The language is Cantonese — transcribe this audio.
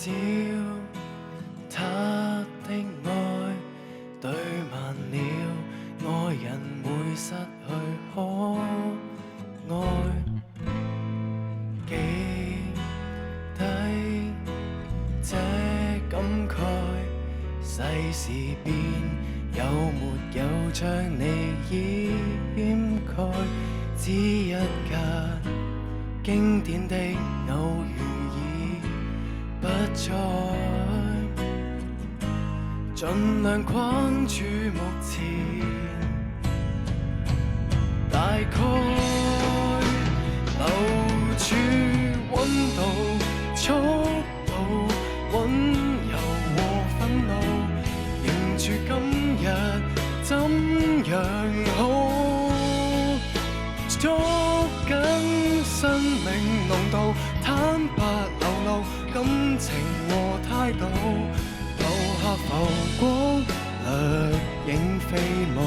少他的愛，對慢了，愛人會失去可愛。記低這感慨，世事變，有沒有將你掩蓋？只一格經典的偶遇已不再，盡量框住目前，大概留住溫度、速度、溫柔和憤怒，迎住今日怎樣好？捉緊生命濃度，坦白流露感情和態度，留下浮光掠影飛舞。